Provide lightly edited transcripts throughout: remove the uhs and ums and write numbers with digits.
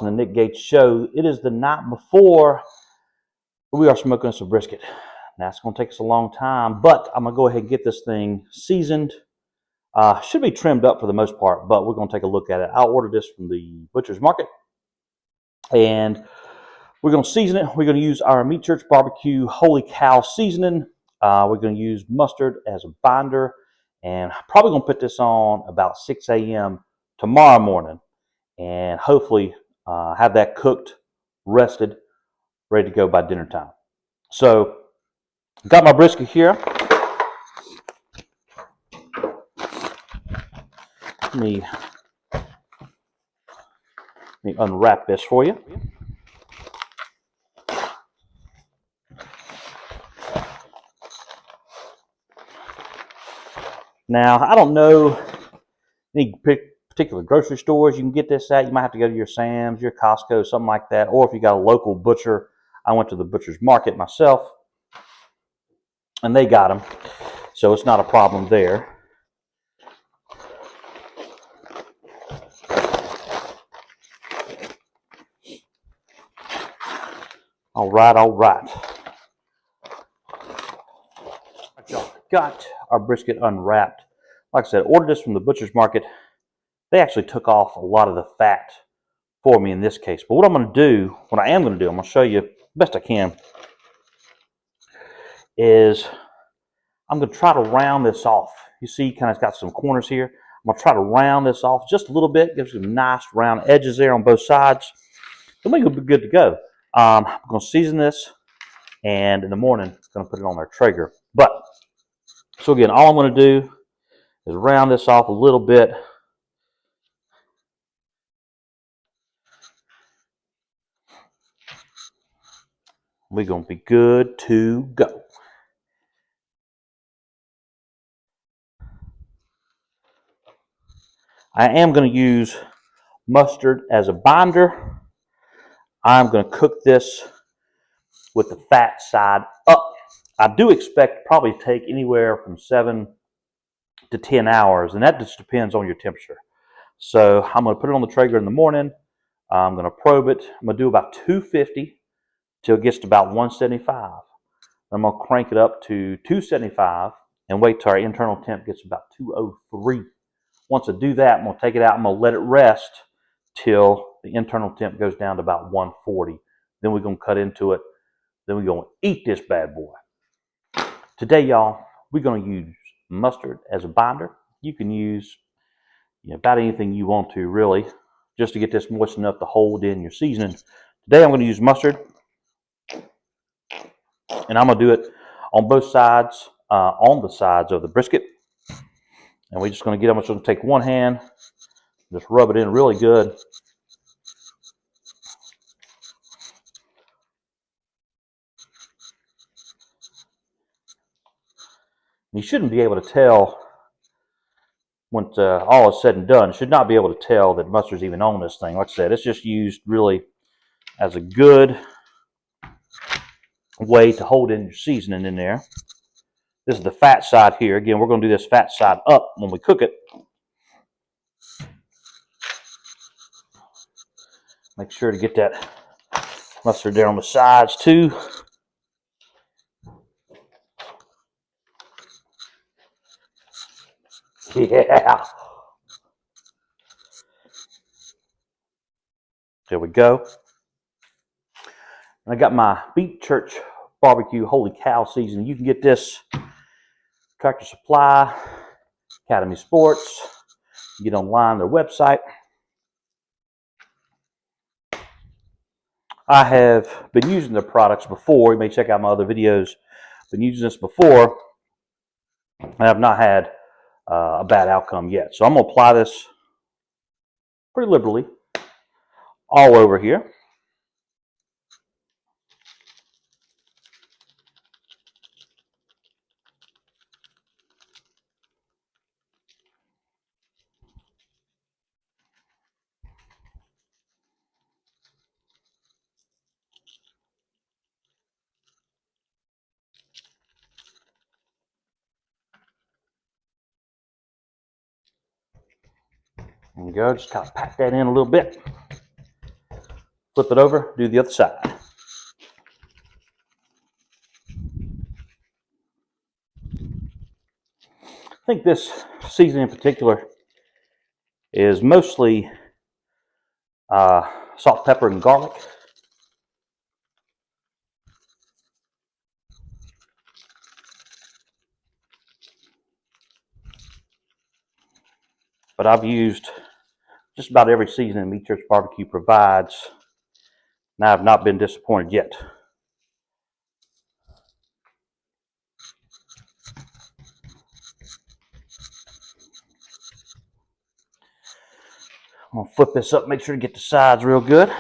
on the Nick Gates Show. It is the night before we are smoking some brisket. Now, it's going to take us a long time, but I'm going to go ahead and get this thing seasoned. Should be trimmed up for the most part, but we're going to take a look at it. I'll order this from the butcher's market, and we're going to season it. We're going to use our Meat Church Barbecue Holy Cow seasoning. We're going to use mustard as a binder, and I'm probably going to put this on about 6 a.m. tomorrow morning, and hopefully have that cooked, rested, ready to go by dinner time. So, got my brisket here. Let me unwrap this for you. Now, I don't know any particular grocery stores you can get this at. You might have to go to your Sam's, your Costco, something like that. Or if you got a local butcher, I went to the butcher's market myself, and they got them. So it's not a problem there. All right. Got our brisket unwrapped. Like I said, ordered this from the butcher's market. They actually took off a lot of the fat for me in this case. But what I am going to do, I'm going to show you best I can, is I'm going to try to round this off. You see, kind of got some corners here. I'm going to try to round this off just a little bit, give some nice round edges there on both sides. Then we're going to be good to go. I'm going to season this, and in the morning, I'm going to put it on our Traeger. So again, all I'm going to do is round this off a little bit. We're going to be good to go. I am going to use mustard as a binder. I'm going to cook this with the fat side up. I do expect probably take anywhere from 7 to 10 hours, and that just depends on your temperature. So I'm going to put it on the Traeger in the morning. I'm going to probe it. I'm going to do about 250 till it gets to about 175. I'm going to crank it up to 275 and wait till our internal temp gets about 203. Once I do that, I'm going to take it out. I'm going to let it rest till the internal temp goes down to about 140. Then we're going to cut into it. Then we're going to eat this bad boy. Today, y'all, we're going to use mustard as a binder. You can use about anything you want to, really, just to get this moist enough to hold in your seasoning. Today, I'm going to use mustard, and I'm going to do it on both sides, on the sides of the brisket. And we're just going to I'm just going to take one hand, just rub it in really good. You shouldn't be able to tell when all is said and done. You should not be able to tell that mustard's even on this thing. Like I said, it's just used really as a good way to hold in your seasoning in there. This is the fat side here. Again, we're going to do this fat side up when we cook it. Make sure to get that mustard there on the sides too. Yeah. There we go. And I got my Meat Church Barbecue Holy Cow seasoning. You can get this Tractor Supply, Academy Sports. You get online, their website. I have been using their products before. You may check out my other videos. Been using this before, and I have not had a bad outcome yet. So I'm going to apply this pretty liberally all over here. There we go. Just kind of pack that in a little bit. flip it over, do the other side. I think this seasoning in particular is mostly salt, pepper, and garlic. But I've used just about every seasoning Meat Church Barbecue provides, and I have not been disappointed yet. I'm going to flip this up, make sure to get the sides real good.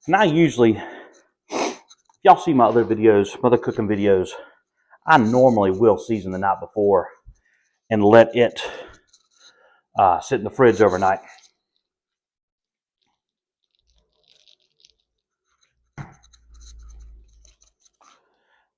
And I usually, if y'all see my other videos, my other cooking videos, I normally will season the night before and let it sit in the fridge overnight.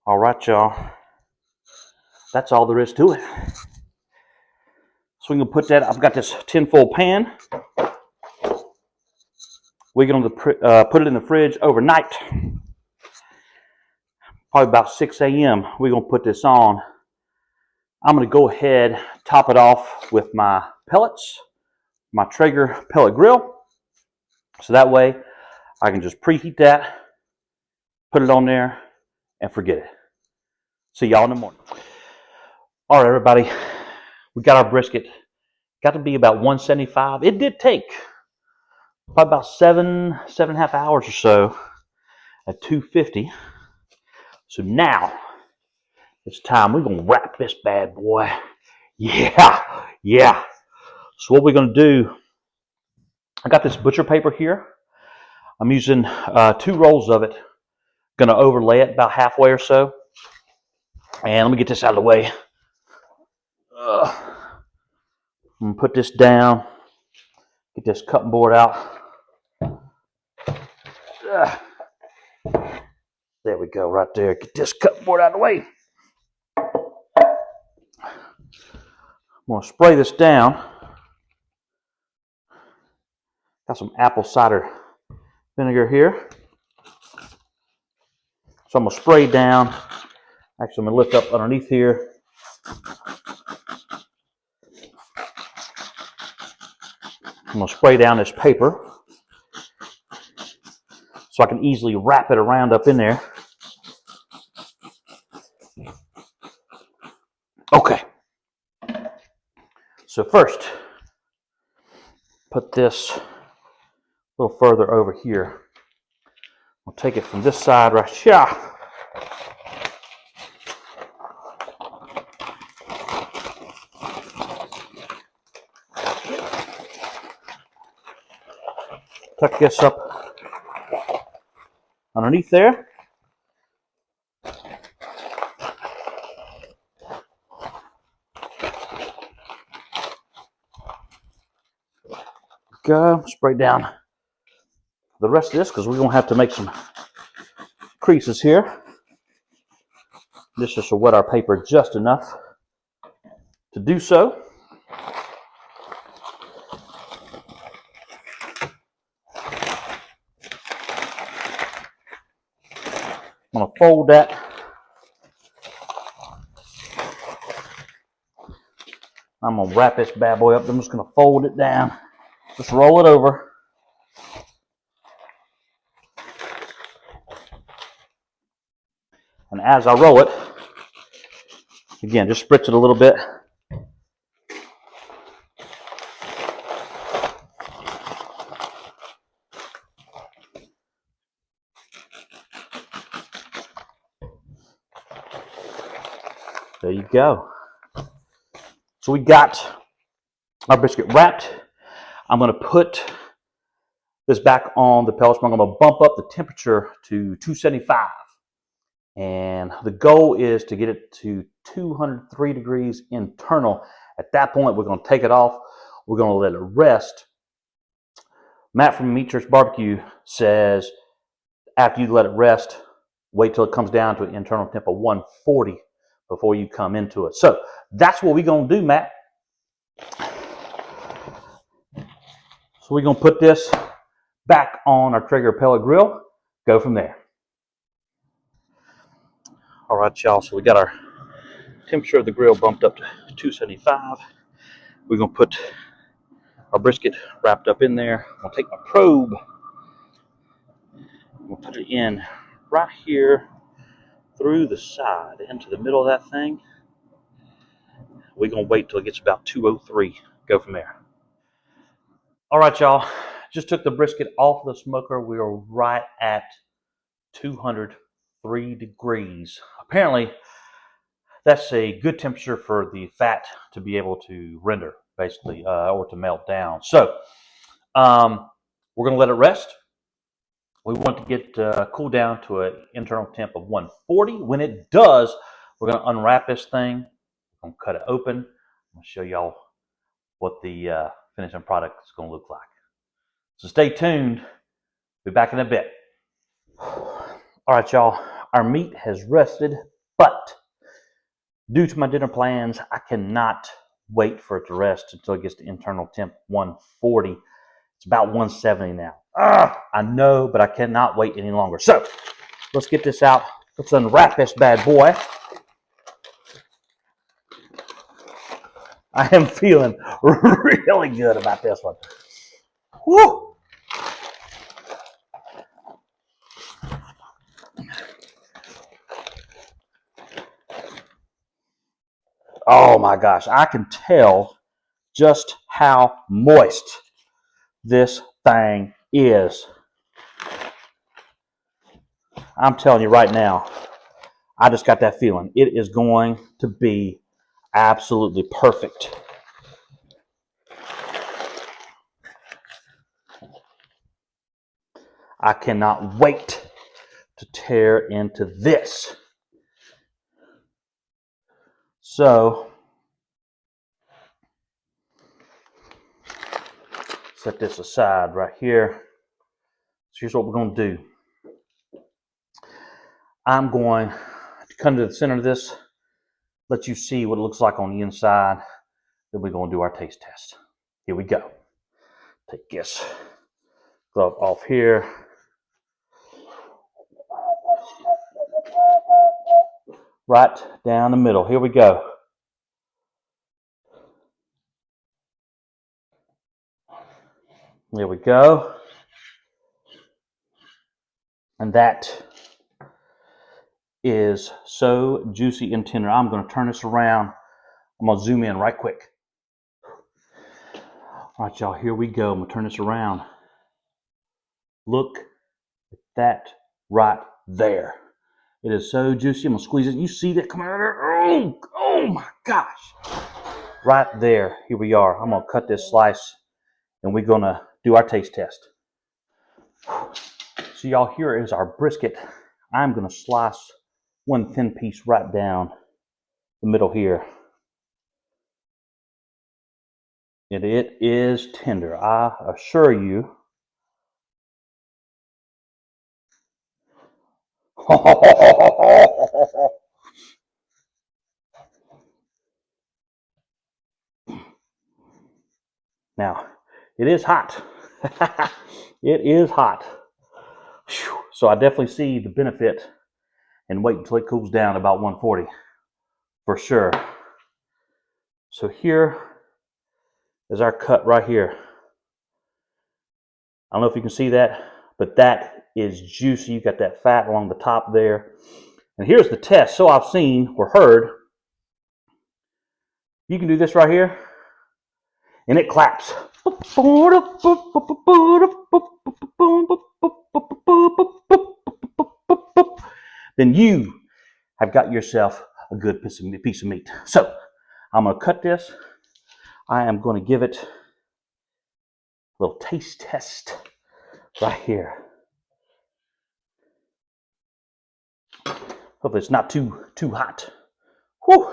All right, y'all. That's all there is to it. So we're going to put that, I've got this tinfoil pan. We're going to put it in the fridge overnight. Probably about 6 a.m. We're going to put this on. I'm going to go ahead, top it off with my pellets, my Traeger pellet grill. So that way I can just preheat that, put it on there, and forget it. See y'all in the morning. All right, everybody. We got our brisket. Got to be about 175. It did take probably about 7.5 hours or so at 250. So now it's time. We're going to wrap this bad boy. Yeah. So what we're going to do, I got this butcher paper here. I'm using 2 rolls of it. Going to overlay it about halfway or so. And let me get this out of the way. I'm going to put this down. Get this cutting board out. There we go, right there. Get this cutting board out of the way. I'm going to spray this down. Got some apple cider vinegar here. So I'm going to spray down. Actually, I'm going to lift up underneath here. I'm going to spray down this paper so I can easily wrap it around up in there. Okay. So first, put this a little further over here. I'll take it from this side right here. Tuck this up underneath there. Go, spray down the rest of this because we're going to have to make some creases here. This just will wet our paper just enough to do so. I'm going to fold that. I'm going to wrap this bad boy up. I'm just going to fold it down. Just roll it over. And as I roll it, again, just spritz it a little bit. There you go. So we got our brisket wrapped. I'm going to put this back on the pellet smoker. I'm going to bump up the temperature to 275. And the goal is to get it to 203 degrees internal. At that point, we're going to take it off. We're going to let it rest. Matt from Meat Church Barbecue says after you let it rest, wait till it comes down to an internal temp of 140 before you come into it. So that's what we're going to do, Matt. So we're going to put this back on our Traeger pellet grill, go from there. All right, y'all, so we got our temperature of the grill bumped up to 275. We're going to put our brisket wrapped up in there. I'm going to take my probe. We'll put it in right here through the side into the middle of that thing. We're going to wait till it gets about 203. Go from there. All right, y'all. Just took the brisket off the smoker. We are right at 203 degrees. Apparently, that's a good temperature for the fat to be able to render, basically, or to melt down. So, we're going to let it rest. We want to get cool down to an internal temp of 140. When it does, we're going to unwrap this thing. We're going to cut it open. I'm going to show y'all what the finishing product is going to look like. So stay tuned. Be back in a bit. All right, y'all. Our meat has rested, but due to my dinner plans, I cannot wait for it to rest until it gets to internal temp 140. It's about 170 now. I know, but I cannot wait any longer. So let's get this out. Let's unwrap this bad boy. I am feeling really good about this one. Woo! Oh my gosh, I can tell just how moist this thing is. I'm telling you right now, I just got that feeling. It is going to be absolutely perfect. I cannot wait to tear into this. So, set this aside right here. So here's what we're going to do. I'm going to come to the center of this, let you see what it looks like on the inside. Then we're going to do our taste test. Here we go. Take this glove off here. Right down the middle. Here we go. There we go. And that is so juicy and tender. I'm going to turn this around. I'm going to zoom in right quick. All right, y'all, here we go. I'm going to turn this around. Look at that right there. It is so juicy. I'm going to squeeze it. You see that coming out of there? Oh my gosh. Right there. Here we are. I'm going to cut this slice and we're going to do our taste test. So y'all, here is our brisket. I'm going to slice one thin piece right down the middle here. And it is tender, I assure you. Now, it is hot. It is hot. So I definitely see the benefit and wait until it cools down about 140 for sure. So here is our cut right here. I don't know if you can see that, but that is juicy. You got that fat along the top there. And here's the test. So I've seen or heard. You can do this right here, and it claps. Then you have got yourself a good piece of meat. So I'm going to cut this. I am going to give it a little taste test right here. Hopefully it's not too hot. Whew.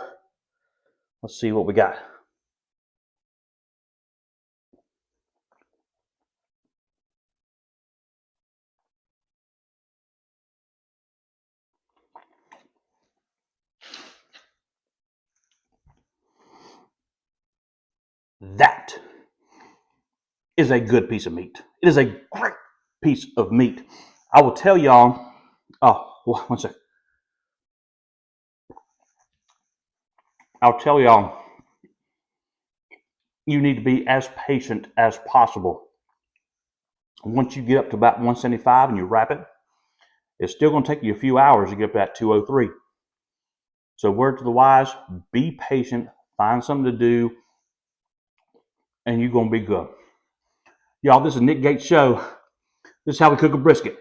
Let's see what we got. That is a good piece of meat. It is a great piece of meat. I will tell y'all. Oh, one second. I'll tell y'all. You need to be as patient as possible. Once you get up to about 175 and you wrap it, it's still going to take you a few hours to get up to that 203. So word to the wise, be patient, find something to do, and you're going to be good. Y'all, this is Nick Gates' show. This is how we cook a brisket.